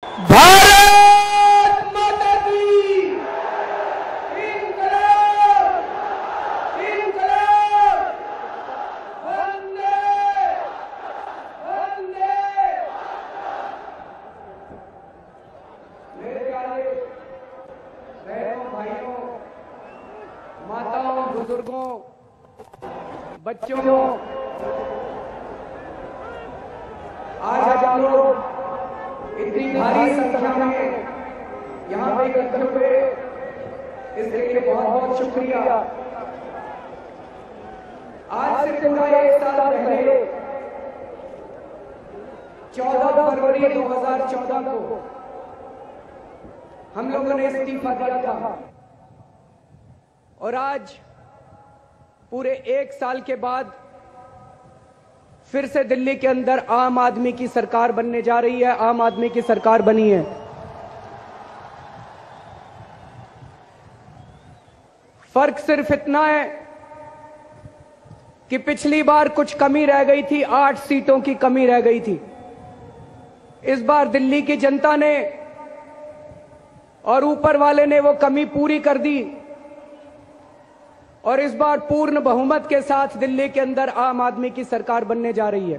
भारत माता की इंकलाब इंकलाब वंदे वंदे। मेरे प्यारे बहनों भाइयों माताओं बुजुर्गों बच्चों, आज आप लोग इतनी भारी संख्या में यहाँ पे इकट्ठे हुए, इसके लिए बहुत बहुत शुक्रिया। आज से पूरा एक साल पहले 14 फरवरी 2014 को हम लोगों ने इस्तीफा दिया था और आज पूरे एक साल के बाद फिर से दिल्ली के अंदर आम आदमी की सरकार बनने जा रही है। आम आदमी की सरकार बनी है। फर्क सिर्फ इतना है कि पिछली बार कुछ कमी रह गई थी, 8 सीटों की कमी रह गई थी। इस बार दिल्ली की जनता ने और ऊपर वाले ने वो कमी पूरी कर दी और इस बार पूर्ण बहुमत के साथ दिल्ली के अंदर आम आदमी की सरकार बनने जा रही है।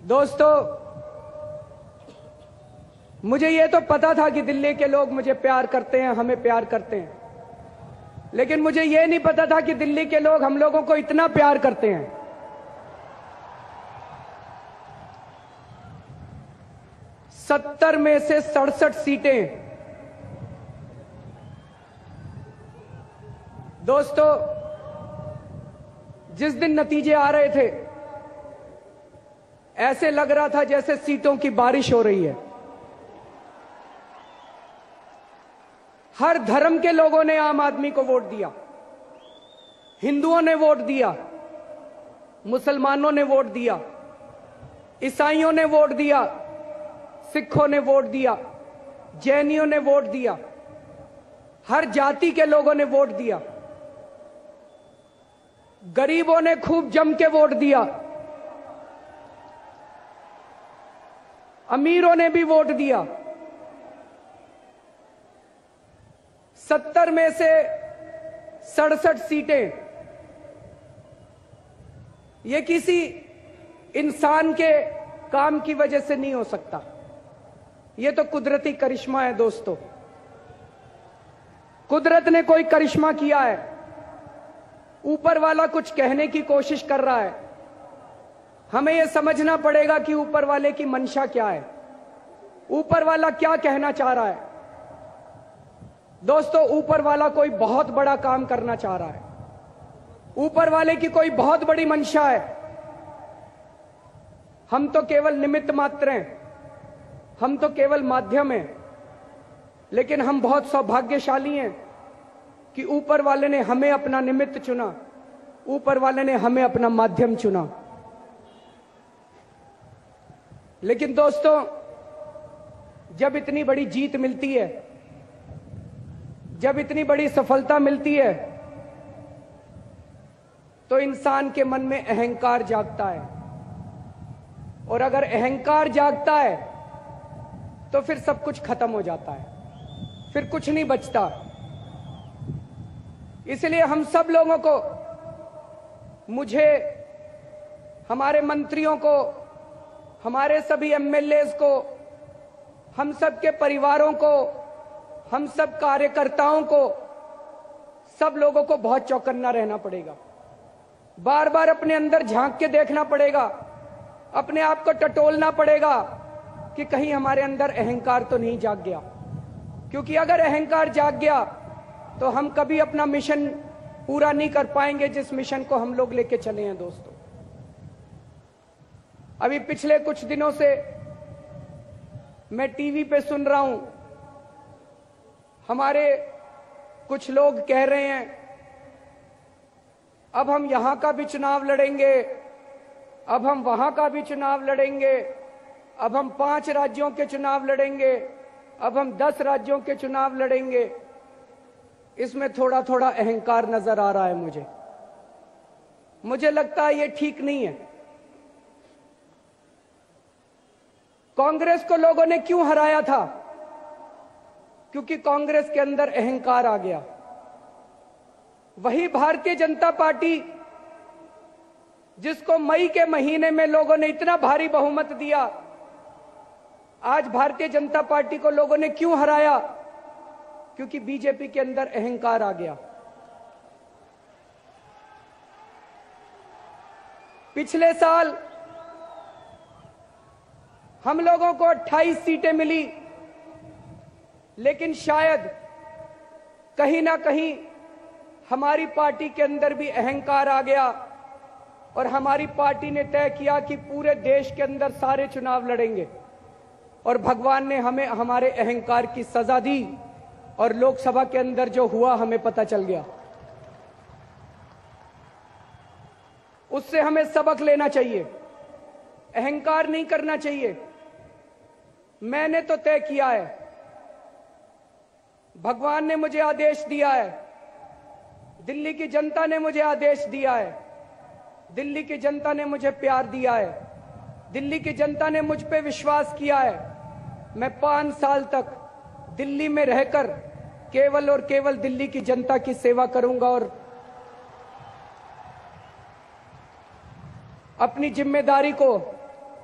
दोस्तों, मुझे यह तो पता था कि दिल्ली के लोग मुझे प्यार करते हैं, हमें प्यार करते हैं, लेकिन मुझे यह नहीं पता था कि दिल्ली के लोग हम लोगों को इतना प्यार करते हैं। सत्तर में से 67 सीटें। दोस्तों, जिस दिन नतीजे आ रहे थे ऐसे लग रहा था जैसे सीटों की बारिश हो रही है। हर धर्म के लोगों ने आम आदमी को वोट दिया। हिंदुओं ने वोट दिया, मुसलमानों ने वोट दिया, ईसाइयों ने वोट दिया, सिखों ने वोट दिया, जैनियों ने वोट दिया, हर जाति के लोगों ने वोट दिया। गरीबों ने खूब जम के वोट दिया, अमीरों ने भी वोट दिया। 70 में से 67 सीटें, ये किसी इंसान के काम की वजह से नहीं हो सकता। ये तो कुदरती करिश्मा है। दोस्तों, कुदरत ने कोई करिश्मा किया है। ऊपर वाला कुछ कहने की कोशिश कर रहा है। हमें यह समझना पड़ेगा कि ऊपर वाले की मंशा क्या है, ऊपर वाला क्या कहना चाह रहा है। दोस्तों, ऊपर वाला कोई बहुत बड़ा काम करना चाह रहा है। ऊपर वाले की कोई बहुत बड़ी मंशा है। हम तो केवल निमित्त मात्र हैं, हम तो केवल माध्यम हैं, लेकिन हम बहुत सौभाग्यशाली हैं कि ऊपर वाले ने हमें अपना निमित्त चुना, ऊपर वाले ने हमें अपना माध्यम चुना। लेकिन दोस्तों, जब इतनी बड़ी जीत मिलती है, जब इतनी बड़ी सफलता मिलती है, तो इंसान के मन में अहंकार जागता है। और अगर अहंकार जागता है तो फिर सब कुछ खत्म हो जाता है, फिर कुछ नहीं बचता। इसलिए हम सब लोगों को, मुझे, हमारे मंत्रियों को, हमारे सभी एमएलएज को, हम सब के परिवारों को, हम सब कार्यकर्ताओं को, सब लोगों को बहुत चौकन्ना रहना पड़ेगा। बार बार अपने अंदर झांक के देखना पड़ेगा, अपने आप को टटोलना पड़ेगा कि कहीं हमारे अंदर अहंकार तो नहीं जाग गया। क्योंकि अगर अहंकार जाग गया तो हम कभी अपना मिशन पूरा नहीं कर पाएंगे, जिस मिशन को हम लोग लेके चले हैं। दोस्तों, अभी पिछले कुछ दिनों से मैं टीवी पे सुन रहा हूं, हमारे कुछ लोग कह रहे हैं अब हम यहां का भी चुनाव लड़ेंगे, अब हम वहां का भी चुनाव लड़ेंगे, अब हम 5 राज्यों के चुनाव लड़ेंगे, अब हम 10 राज्यों के चुनाव लड़ेंगे। इसमें थोड़ा थोड़ा अहंकार नजर आ रहा है मुझे लगता है ये ठीक नहीं है। कांग्रेस को लोगों ने क्यों हराया था? क्योंकि कांग्रेस के अंदर अहंकार आ गया। वही भारतीय जनता पार्टी जिसको मई के महीने में लोगों ने इतना भारी बहुमत दिया, आज भारतीय जनता पार्टी को लोगों ने क्यों हराया? क्योंकि बीजेपी के अंदर अहंकार आ गया। पिछले साल हम लोगों को 28 सीटें मिली, लेकिन शायद कहीं ना कहीं हमारी पार्टी के अंदर भी अहंकार आ गया और हमारी पार्टी ने तय किया कि पूरे देश के अंदर सारे चुनाव लड़ेंगे, और भगवान ने हमें हमारे अहंकार की सजा दी और लोकसभा के अंदर जो हुआ हमें पता चल गया। उससे हमें सबक लेना चाहिए, अहंकार नहीं करना चाहिए। मैंने तो तय किया है, भगवान ने मुझे आदेश दिया है, दिल्ली की जनता ने मुझे आदेश दिया है, दिल्ली की जनता ने मुझे प्यार दिया है, दिल्ली की जनता ने मुझ पे विश्वास किया है। मैं 5 साल तक दिल्ली में रहकर केवल और केवल दिल्ली की जनता की सेवा करूंगा और अपनी जिम्मेदारी को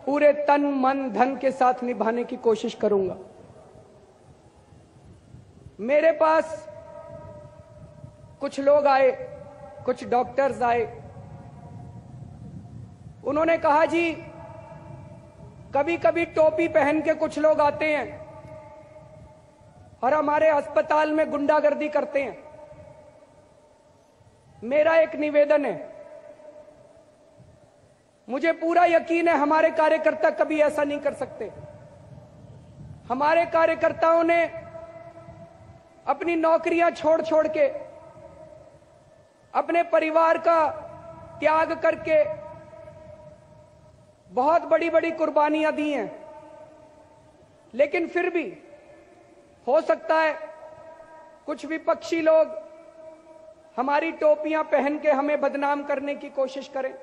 पूरे तन मन धन के साथ निभाने की कोशिश करूंगा। मेरे पास कुछ लोग आए, कुछ डॉक्टर्स आए, उन्होंने कहा जी कभी कभी टोपी पहन के कुछ लोग आते हैं और हमारे अस्पताल में गुंडागर्दी करते हैं। मेरा एक निवेदन है, मुझे पूरा यकीन है हमारे कार्यकर्ता कभी ऐसा नहीं कर सकते। हमारे कार्यकर्ताओं ने अपनी नौकरियां छोड़ छोड़ के, अपने परिवार का त्याग करके बहुत बड़ी बड़ी कुर्बानियां दी हैं, लेकिन फिर भी हो सकता है कुछ विपक्षी लोग हमारी टोपियां पहन के हमें बदनाम करने की कोशिश करें।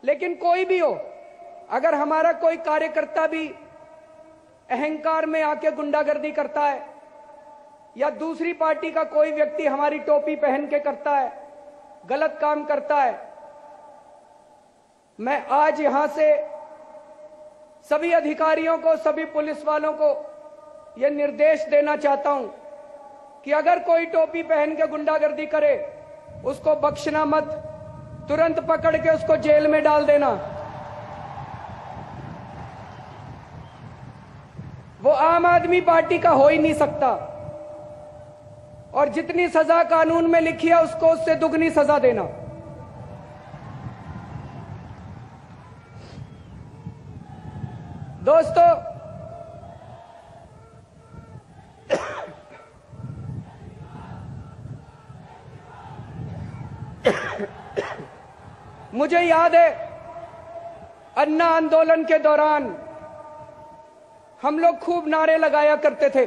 लेकिन कोई भी हो, अगर हमारा कोई कार्यकर्ता भी अहंकार में आके गुंडागर्दी करता है या दूसरी पार्टी का कोई व्यक्ति हमारी टोपी पहन के करता है, गलत काम करता है, मैं आज यहां से सभी अधिकारियों को, सभी पुलिस वालों को यह निर्देश देना चाहता हूं कि अगर कोई टोपी पहन के गुंडागर्दी करे उसको बख्शना मत, तुरंत पकड़ के उसको जेल में डाल देना। वो आम आदमी पार्टी का हो ही नहीं सकता, और जितनी सजा कानून में लिखी है उसको उससे दुगनी सजा देना। दोस्तों, मुझे याद है अन्ना आंदोलन के दौरान हम लोग खूब नारे लगाया करते थे,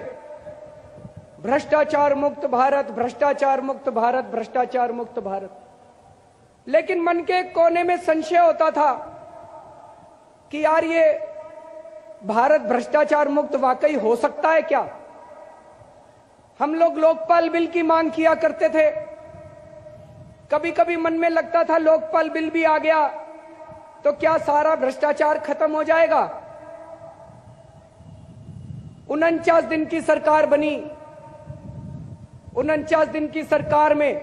भ्रष्टाचार मुक्त भारत, भ्रष्टाचार मुक्त भारत, भ्रष्टाचार मुक्त भारत। लेकिन मन के कोने में संशय होता था कि यार ये भारत भ्रष्टाचार मुक्त वाकई हो सकता है क्या? हम लोग लोकपाल बिल की मांग किया करते थे। कभी कभी मन में लगता था लोकपाल बिल भी आ गया तो क्या सारा भ्रष्टाचार खत्म हो जाएगा? 49 दिन की सरकार बनी, 49 दिन की सरकार में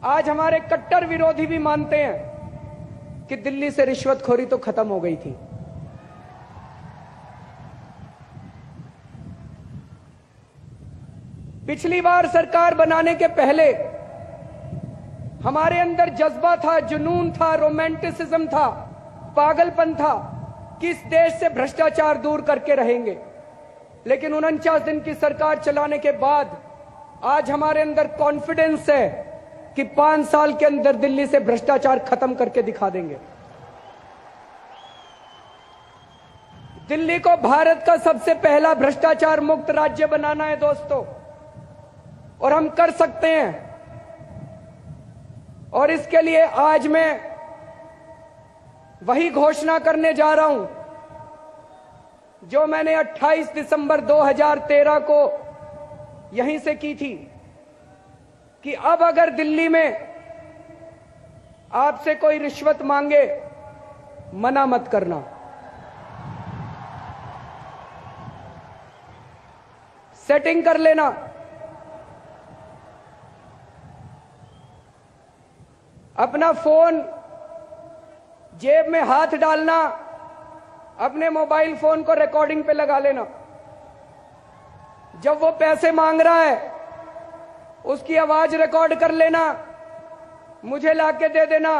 आज हमारे कट्टर विरोधी भी मानते हैं कि दिल्ली से रिश्वतखोरी तो खत्म हो गई थी। पिछली बार सरकार बनाने के पहले हमारे अंदर जज्बा था, जुनून था, रोमांटिसिज्म था, पागलपन था कि इस देश से भ्रष्टाचार दूर करके रहेंगे। लेकिन 49 दिन की सरकार चलाने के बाद आज हमारे अंदर कॉन्फिडेंस है कि 5 साल के अंदर दिल्ली से भ्रष्टाचार खत्म करके दिखा देंगे। दिल्ली को भारत का सबसे पहला भ्रष्टाचार मुक्त राज्य बनाना है दोस्तों, और हम कर सकते हैं। और इसके लिए आज मैं वही घोषणा करने जा रहा हूं जो मैंने 28 दिसंबर 2013 को यहीं से की थी कि अब अगर दिल्ली में आपसे कोई रिश्वत मांगे, मना मत करना। सेटिंग कर लेना। अपना फोन जेब में हाथ डालना, अपने मोबाइल फोन को रिकॉर्डिंग पे लगा लेना। जब वो पैसे मांग रहा है उसकी आवाज रिकॉर्ड कर लेना, मुझे लाके दे देना,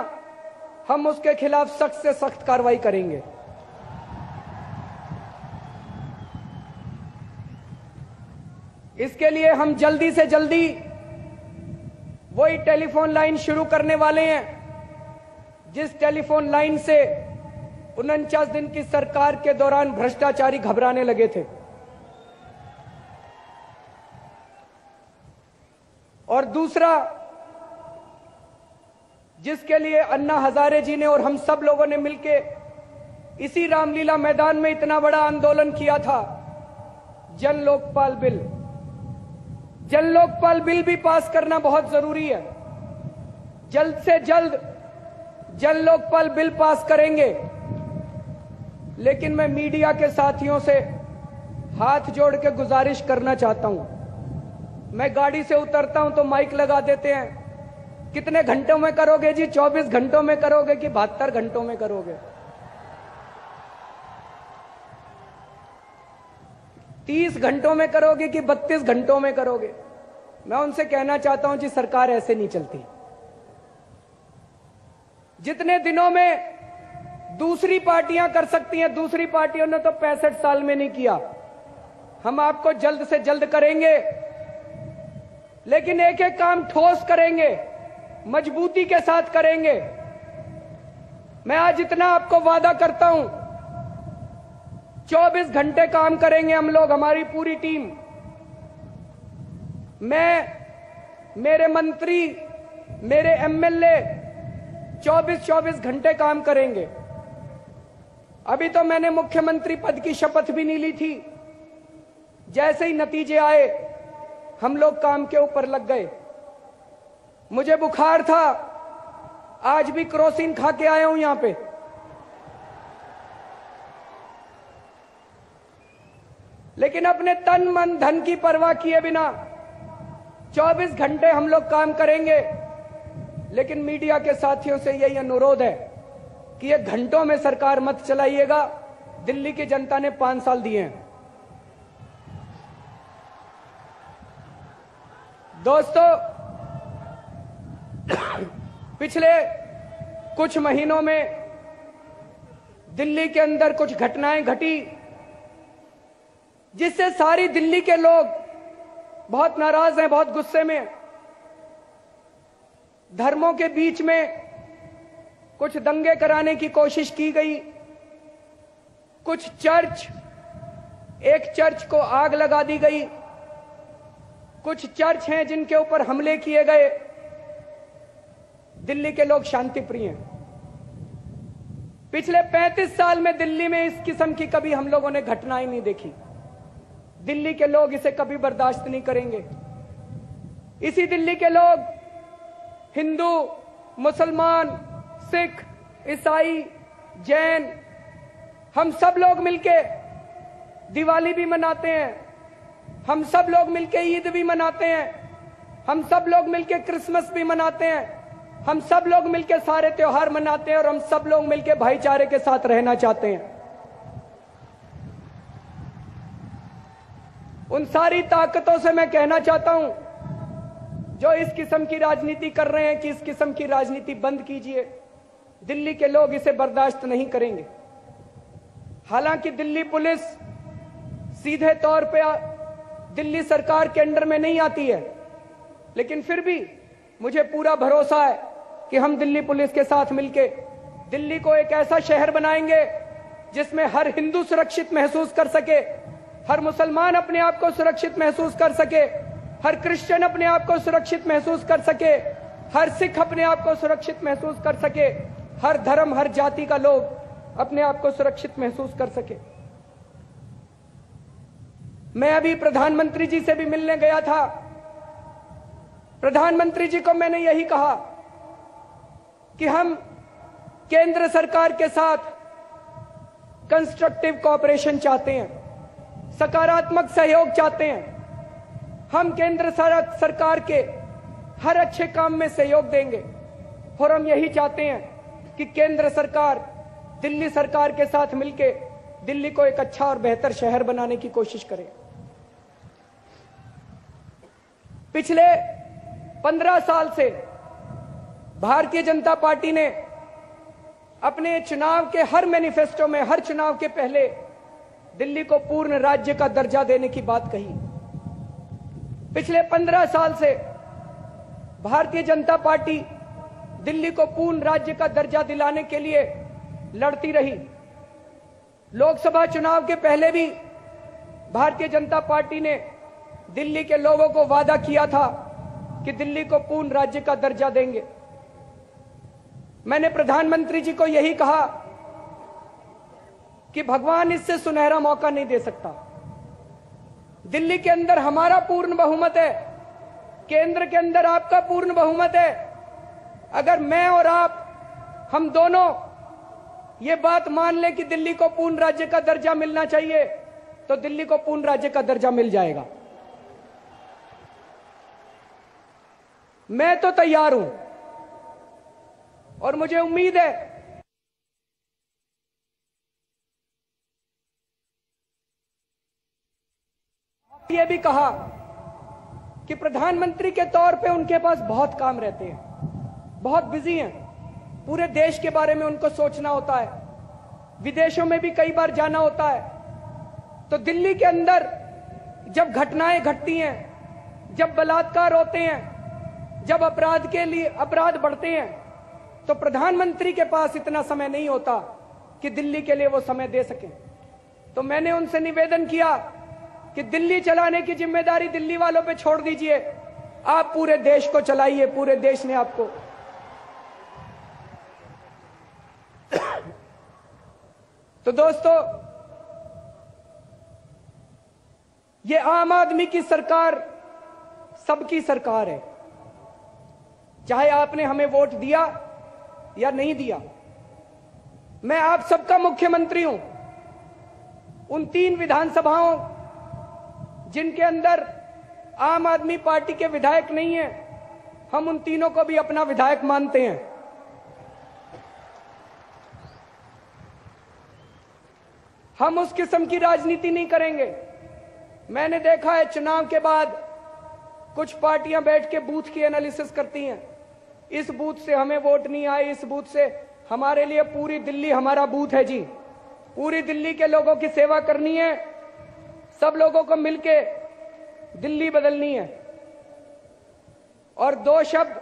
हम उसके खिलाफ सख्त से सख्त कार्रवाई करेंगे। इसके लिए हम जल्दी से जल्दी वही टेलीफोन लाइन शुरू करने वाले हैं जिस टेलीफोन लाइन से 49 दिन की सरकार के दौरान भ्रष्टाचारी घबराने लगे थे। और दूसरा, जिसके लिए अन्ना हजारे जी ने और हम सब लोगों ने मिलकर इसी रामलीला मैदान में इतना बड़ा आंदोलन किया था, जन लोकपाल बिल। जन लोकपाल बिल भी पास करना बहुत जरूरी है। जल्द से जल्द जन लोकपाल बिल पास करेंगे। लेकिन मैं मीडिया के साथियों से हाथ जोड़ के गुजारिश करना चाहता हूं। मैं गाड़ी से उतरता हूं तो माइक लगा देते हैं, कितने घंटों में करोगे जी? 24 घंटों में करोगे कि 72 घंटों में करोगे? 30 घंटों में करोगे कि 32 घंटों में करोगे? मैं उनसे कहना चाहता हूं जी, सरकार ऐसे नहीं चलती। जितने दिनों में दूसरी पार्टियां कर सकती हैं, दूसरी पार्टियों ने तो 65 साल में नहीं किया। हम आपको जल्द से जल्द करेंगे, लेकिन एक एक काम ठोस करेंगे, मजबूती के साथ करेंगे। मैं आज इतना आपको वादा करता हूं, 24 घंटे काम करेंगे हम लोग, हमारी पूरी टीम। मैं, मेरे मंत्री, मेरे एमएलए 24 घंटे काम करेंगे। अभी तो मैंने मुख्यमंत्री पद की शपथ भी नहीं ली थी। जैसे ही नतीजे आए हम लोग काम के ऊपर लग गए। मुझे बुखार था, आज भी क्रोसिन खा के आया हूं यहां पे। लेकिन अपने तन मन धन की परवाह किए बिना 24 घंटे हम लोग काम करेंगे। लेकिन मीडिया के साथियों से यही अनुरोध है कि ये घंटों में सरकार मत चलाइएगा। दिल्ली की जनता ने 5 साल दिए हैं। दोस्तों, पिछले कुछ महीनों में दिल्ली के अंदर कुछ घटनाएं घटी जिससे सारी दिल्ली के लोग बहुत नाराज हैं, बहुत गुस्से में हैं। धर्मों के बीच में कुछ दंगे कराने की कोशिश की गई। कुछ एक चर्च को आग लगा दी गई। कुछ चर्च हैं जिनके ऊपर हमले किए गए। दिल्ली के लोग शांति प्रिय हैं। पिछले 35 साल में दिल्ली में इस किस्म की कभी हम लोगों ने घटनाएं नहीं देखी। दिल्ली के लोग इसे कभी बर्दाश्त नहीं करेंगे। इसी दिल्ली के लोग हिंदू, मुसलमान, सिख, ईसाई, जैन, हम सब लोग मिलके दिवाली भी मनाते हैं। हम सब लोग मिलके ईद भी मनाते हैं। हम सब लोग मिलके क्रिसमस भी मनाते हैं। हम सब लोग मिलके सारे त्योहार मनाते हैं और हम सब लोग मिलके भाईचारे के साथ रहना चाहते हैं। उन सारी ताकतों से मैं कहना चाहता हूं जो इस किस्म की राजनीति कर रहे हैं कि इस किस्म की राजनीति बंद कीजिए। दिल्ली के लोग इसे बर्दाश्त नहीं करेंगे। हालांकि दिल्ली पुलिस सीधे तौर पे दिल्ली सरकार के अंडर में नहीं आती है, लेकिन फिर भी मुझे पूरा भरोसा है कि हम दिल्ली पुलिस के साथ मिलके दिल्ली को एक ऐसा शहर बनाएंगे जिसमें हर हिंदू सुरक्षित महसूस कर सके, हर मुसलमान अपने आप को सुरक्षित महसूस कर सके, हर क्रिश्चियन अपने आप को सुरक्षित महसूस कर सके, हर सिख अपने आप को सुरक्षित महसूस कर सके, हर धर्म, हर जाति का लोग अपने आप को सुरक्षित महसूस कर सके। मैं अभी प्रधानमंत्री जी से भी मिलने गया था। प्रधानमंत्री जी को मैंने यही कहा कि हम केंद्र सरकार के साथ कंस्ट्रक्टिव कोऑपरेशन चाहते हैं, सकारात्मक सहयोग चाहते हैं। हम केंद्र सरकार के हर अच्छे काम में सहयोग देंगे और हम यही चाहते हैं कि केंद्र सरकार दिल्ली सरकार के साथ मिलकर दिल्ली को एक अच्छा और बेहतर शहर बनाने की कोशिश करे। पिछले 15 साल से भारतीय जनता पार्टी ने अपने चुनाव के हर मैनिफेस्टो में, हर चुनाव के पहले दिल्ली को पूर्ण राज्य का दर्जा देने की बात कही। पिछले 15 साल से भारतीय जनता पार्टी दिल्ली को पूर्ण राज्य का दर्जा दिलाने के लिए लड़ती रही। लोकसभा चुनाव के पहले भी भारतीय जनता पार्टी ने दिल्ली के लोगों को वादा किया था कि दिल्ली को पूर्ण राज्य का दर्जा देंगे। मैंने प्रधानमंत्री जी को यही कहा कि भगवान इससे सुनहरा मौका नहीं दे सकता। दिल्ली के अंदर हमारा पूर्ण बहुमत है, केंद्र के अंदर आपका पूर्ण बहुमत है। अगर मैं और आप, हम दोनों ये बात मान लें कि दिल्ली को पूर्ण राज्य का दर्जा मिलना चाहिए, तो दिल्ली को पूर्ण राज्य का दर्जा मिल जाएगा। मैं तो तैयार हूं और मुझे उम्मीद है ये भी कहा कि प्रधानमंत्री के तौर पे उनके पास बहुत काम रहते हैं, बहुत बिजी हैं, पूरे देश के बारे में उनको सोचना होता है, विदेशों में भी कई बार जाना होता है। तो दिल्ली के अंदर जब घटनाएं घटती हैं, जब बलात्कार होते हैं, जब अपराध बढ़ते हैं, तो प्रधानमंत्री के पास इतना समय नहीं होता कि दिल्ली के लिए वो समय दे सकें। तो मैंने उनसे निवेदन किया कि दिल्ली चलाने की जिम्मेदारी दिल्ली वालों पे छोड़ दीजिए, आप पूरे देश को चलाइए, पूरे देश ने आपको। तो दोस्तों, ये आम आदमी की सरकार सबकी सरकार है, चाहे आपने हमें वोट दिया या नहीं दिया। मैं आप सबका मुख्यमंत्री हूं। उन 3 विधानसभाओं जिनके अंदर आम आदमी पार्टी के विधायक नहीं है, हम उन तीनों को भी अपना विधायक मानते हैं। हम उस किस्म की राजनीति नहीं करेंगे। मैंने देखा है चुनाव के बाद कुछ पार्टियां बैठ के बूथ की एनालिसिस करती हैं, इस बूथ से हमें वोट नहीं आए, इस बूथ से। हमारे लिए पूरी दिल्ली हमारा बूथ है जी। पूरी दिल्ली के लोगों की सेवा करनी है, सब लोगों को मिलके दिल्ली बदलनी है। और 2 शब्द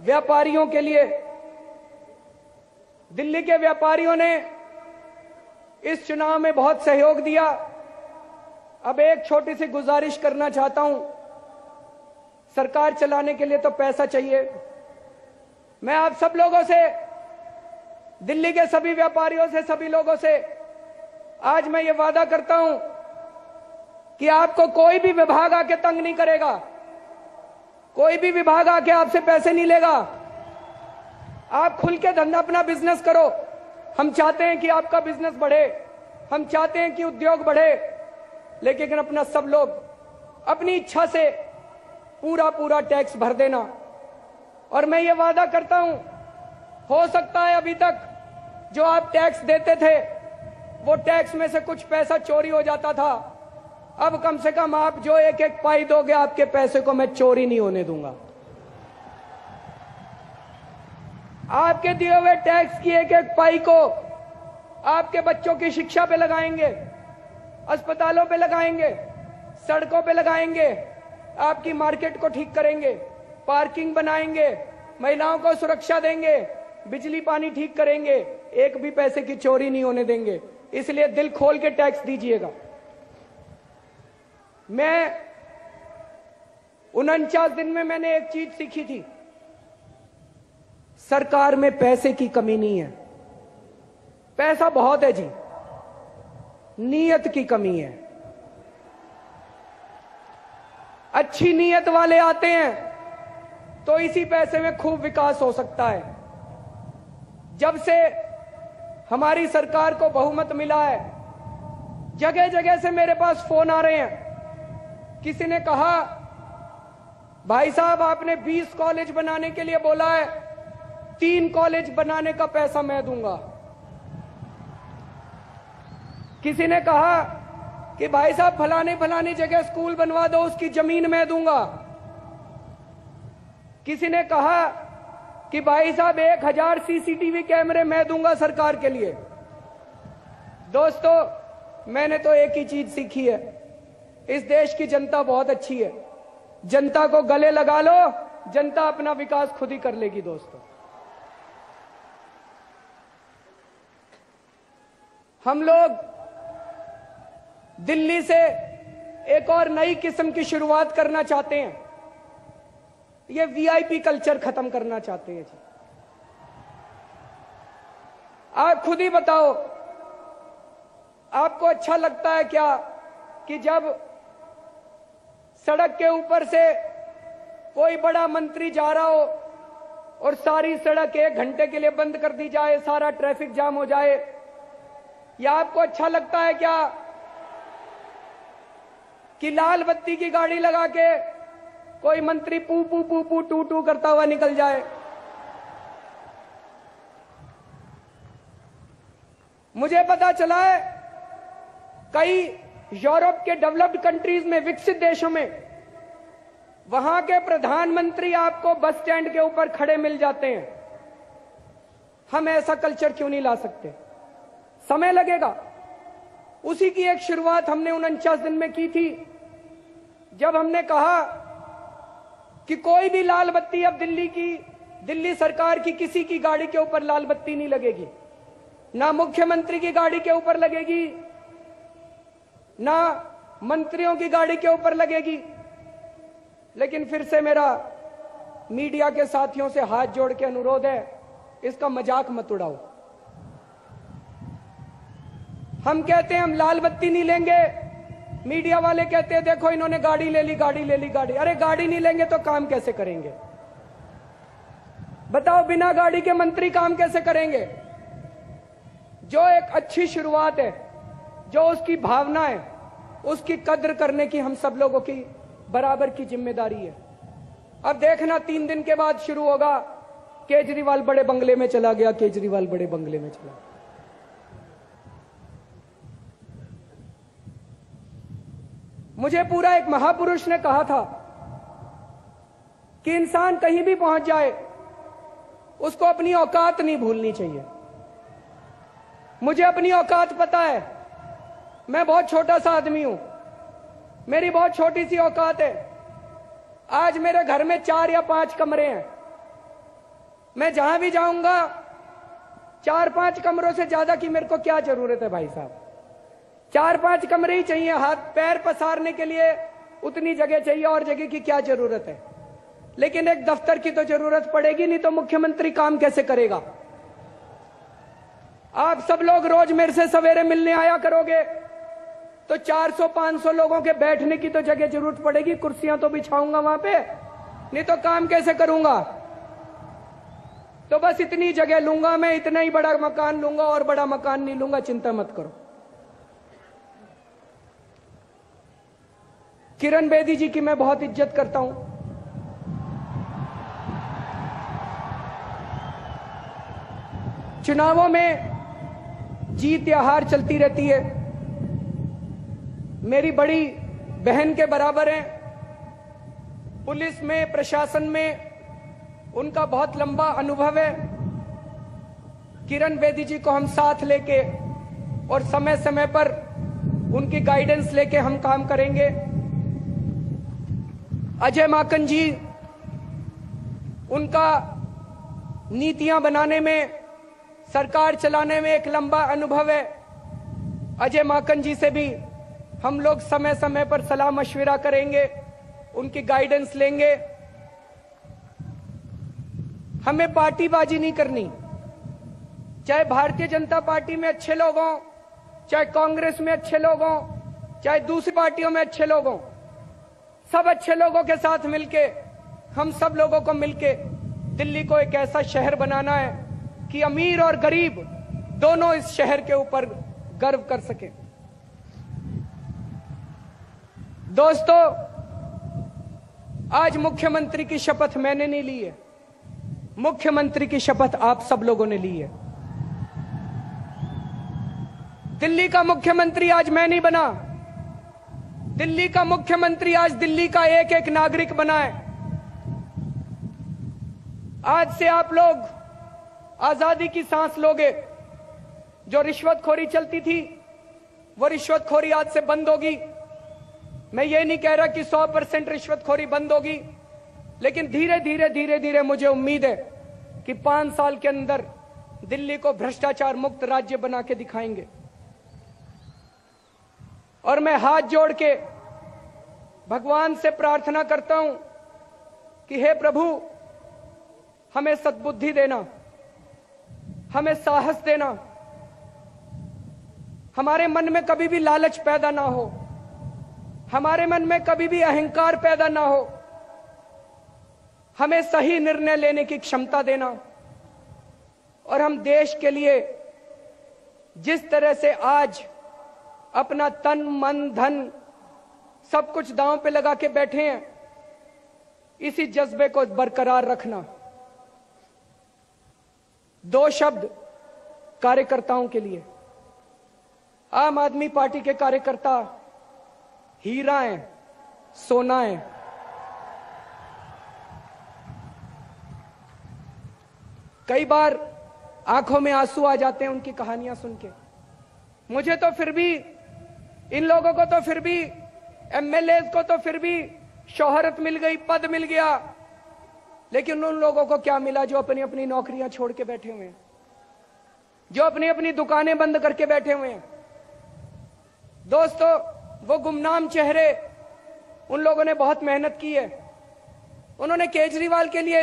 व्यापारियों के लिए। दिल्ली के व्यापारियों ने इस चुनाव में बहुत सहयोग दिया। अब एक छोटी सी गुजारिश करना चाहता हूं, सरकार चलाने के लिए तो पैसा चाहिए। मैं आप सब लोगों से, दिल्ली के सभी व्यापारियों से, सभी लोगों से आज मैं ये वादा करता हूं कि आपको कोई भी विभाग आके तंग नहीं करेगा, कोई भी विभाग आके आपसे पैसे नहीं लेगा। आप खुल के धंधा, अपना बिजनेस करो। हम चाहते हैं कि आपका बिजनेस बढ़े, हम चाहते हैं कि उद्योग बढ़े, लेकिन अपना सब लोग अपनी इच्छा से पूरा टैक्स भर देना। और मैं ये वादा करता हूं, हो सकता है अभी तक जो आप टैक्स देते थे वो टैक्स में से कुछ पैसा चोरी हो जाता था, अब कम से कम आप जो एक एक पाई दोगे, आपके पैसे को मैं चोरी नहीं होने दूंगा। आपके दिए हुए टैक्स की एक एक पाई को आपके बच्चों की शिक्षा पे लगाएंगे, अस्पतालों पे लगाएंगे, सड़कों पे लगाएंगे, आपकी मार्केट को ठीक करेंगे, पार्किंग बनाएंगे, महिलाओं को सुरक्षा देंगे, बिजली पानी ठीक करेंगे, एक भी पैसे की चोरी नहीं होने देंगे। इसलिए दिल खोल के टैक्स दीजिएगा। मैं 49 दिन में मैंने एक चीज सीखी थी, सरकार में पैसे की कमी नहीं है, पैसा बहुत है जी, नीयत की कमी है। अच्छी नीयत वाले आते हैं तो इसी पैसे में खूब विकास हो सकता है। जब से हमारी सरकार को बहुमत मिला है, जगह जगह से मेरे पास फोन आ रहे हैं। किसी ने कहा, भाई साहब आपने 20 कॉलेज बनाने के लिए बोला है, 3 कॉलेज बनाने का पैसा मैं दूंगा। किसी ने कहा कि भाई साहब फलानी जगह स्कूल बनवा दो, उसकी जमीन मैं दूंगा। किसी ने कहा कि भाई साहब 1000 सीसीटीवी कैमरे मैं दूंगा सरकार के लिए। दोस्तों, मैंने तो एक ही चीज सीखी है, इस देश की जनता बहुत अच्छी है। जनता को गले लगा लो, जनता अपना विकास खुद ही कर लेगी। दोस्तों, हम लोग दिल्ली से एक और नई किस्म की शुरुआत करना चाहते हैं। ये वीआईपी कल्चर खत्म करना चाहते हैं जी। आप खुद ही बताओ, आपको अच्छा लगता है क्या कि जब सड़क के ऊपर से कोई बड़ा मंत्री जा रहा हो और सारी सड़क 1 घंटे के लिए बंद कर दी जाए, सारा ट्रैफिक जाम हो जाए? या आपको अच्छा लगता है क्या कि लाल बत्ती की गाड़ी लगा के कोई मंत्री पू पू पू पू टू टू करता हुआ निकल जाए? मुझे पता चला है कई यूरोप के डेवलप्ड कंट्रीज में, विकसित देशों में, वहां के प्रधानमंत्री आपको बस स्टैंड के ऊपर खड़े मिल जाते हैं। हम ऐसा कल्चर क्यों नहीं ला सकते? समय लगेगा। उसी की एक शुरुआत हमने 49 दिन में की थी, जब हमने कहा कि कोई भी लाल बत्ती अब दिल्ली सरकार की किसी की गाड़ी के ऊपर लाल बत्ती नहीं लगेगी। ना मुख्यमंत्री की गाड़ी के ऊपर लगेगी, ना मंत्रियों की गाड़ी के ऊपर लगेगी। लेकिन फिर से मेरा मीडिया के साथियों से हाथ जोड़ के अनुरोध है, इसका मजाक मत उड़ाओ। हम कहते हैं हम लाल बत्ती नहीं लेंगे, मीडिया वाले कहते हैं देखो इन्होंने गाड़ी ले ली, गाड़ी ले ली, गाड़ी। अरे गाड़ी नहीं लेंगे तो काम कैसे करेंगे? बताओ, बिना गाड़ी के मंत्री काम कैसे करेंगे? जो एक अच्छी शुरुआत है, जो उसकी भावना है, उसकी कद्र करने की हम सब लोगों की बराबर की जिम्मेदारी है। अब देखना 3 दिन के बाद शुरू होगा, केजरीवाल बड़े बंगले में चला गया, केजरीवाल बड़े बंगले में चला गया। मुझे पूरा एक महापुरुष ने कहा था कि इंसान कहीं भी पहुंच जाए, उसको अपनी औकात नहीं भूलनी चाहिए। मुझे अपनी औकात पता है, मैं बहुत छोटा सा आदमी हूं, मेरी बहुत छोटी सी औकात है। आज मेरे घर में 4 या 5 कमरे हैं। मैं जहां भी जाऊंगा 4-5 कमरों से ज्यादा की मेरे को क्या जरूरत है भाई साहब? 4-5 कमरे ही चाहिए, हाथ पैर पसारने के लिए उतनी जगह चाहिए, और जगह की क्या जरूरत है? लेकिन एक दफ्तर की तो जरूरत पड़ेगी, नहीं तो मुख्यमंत्री काम कैसे करेगा? आप सब लोग रोज मेरे से सवेरे मिलने आया करोगे तो 400-500 लोगों के बैठने की तो जगह जरूरत पड़ेगी, कुर्सियां तो बिछाऊंगा वहां पे, नहीं तो काम कैसे करूंगा? तो बस इतनी जगह लूंगा मैं, इतना ही बड़ा मकान लूंगा, और बड़ा मकान नहीं लूंगा, चिंता मत करो। किरण बेदी जी की मैं बहुत इज्जत करता हूं। चुनावों में जीत या हार चलती रहती है। मेरी बड़ी बहन के बराबर हैं। पुलिस में, प्रशासन में उनका बहुत लंबा अनुभव है। किरण बेदी जी को हम साथ लेके और समय समय पर उनकी गाइडेंस लेके हम काम करेंगे। अजय माकन जी, उनका नीतियां बनाने में, सरकार चलाने में एक लंबा अनुभव है। अजय माकन जी से भी हम लोग समय समय पर सलाह मशविरा करेंगे, उनकी गाइडेंस लेंगे। हमें पार्टीबाजी नहीं करनी। चाहे भारतीय जनता पार्टी में अच्छे लोग हों, चाहे कांग्रेस में अच्छे लोग हों, चाहे दूसरी पार्टियों में अच्छे लोग हों, सब अच्छे लोगों के साथ मिलके, हम सब लोगों को मिलके दिल्ली को एक ऐसा शहर बनाना है कि अमीर और गरीब दोनों इस शहर के ऊपर गर्व कर सके। दोस्तों, आज मुख्यमंत्री की शपथ मैंने नहीं ली है, मुख्यमंत्री की शपथ आप सब लोगों ने ली है। दिल्ली का मुख्यमंत्री आज मैं नहीं बना, दिल्ली का मुख्यमंत्री आज दिल्ली का एक एक नागरिक बना है। आज से आप लोग आजादी की सांस लोगे। जो रिश्वतखोरी चलती थी वो रिश्वतखोरी आज से बंद होगी। मैं ये नहीं कह रहा कि 100% रिश्वतखोरी बंद होगी, लेकिन धीरे धीरे धीरे धीरे मुझे उम्मीद है कि 5 साल के अंदर दिल्ली को भ्रष्टाचार मुक्त राज्य बना के दिखाएंगे। और मैं हाथ जोड़ के भगवान से प्रार्थना करता हूं कि हे प्रभु, हमें सद्बुद्धि देना, हमें साहस देना, हमारे मन में कभी भी लालच पैदा ना हो, हमारे मन में कभी भी अहंकार पैदा ना हो, हमें सही निर्णय लेने की क्षमता देना। और हम देश के लिए जिस तरह से आज अपना तन मन धन सब कुछ दांव पे लगा के बैठे हैं, इसी जज्बे को बरकरार रखना। 2 शब्द कार्यकर्ताओं के लिए। आम आदमी पार्टी के कार्यकर्ता हीरा हैं, सोना है। कई बार आंखों में आंसू आ जाते हैं उनकी कहानियां सुन के। मुझे तो फिर भी, इन लोगों को तो फिर भी, एमएलए को तो फिर भी शोहरत मिल गई, पद मिल गया, लेकिन उन लोगों को क्या मिला जो अपनी अपनी नौकरियां छोड़ के बैठे हुए हैं, जो अपनी अपनी दुकानें बंद करके बैठे हुए हैं। दोस्तों, वो गुमनाम चेहरे, उन लोगों ने बहुत मेहनत की है। उन्होंने केजरीवाल के लिए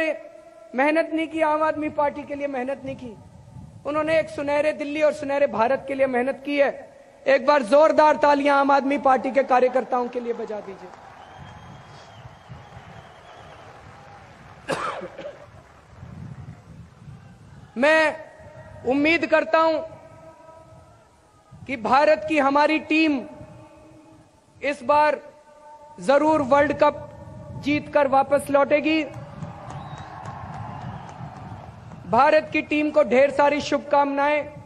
मेहनत नहीं की, आम आदमी पार्टी के लिए मेहनत नहीं की, उन्होंने एक सुनहरे दिल्ली और सुनहरे भारत के लिए मेहनत की है। एक बार जोरदार तालियां आम आदमी पार्टी के कार्यकर्ताओं के लिए बजा दीजिए। मैं उम्मीद करता हूं कि भारत की हमारी टीम इस बार जरूर वर्ल्ड कप जीतकर वापस लौटेगी। भारत की टीम को ढेर सारी शुभकामनाएं।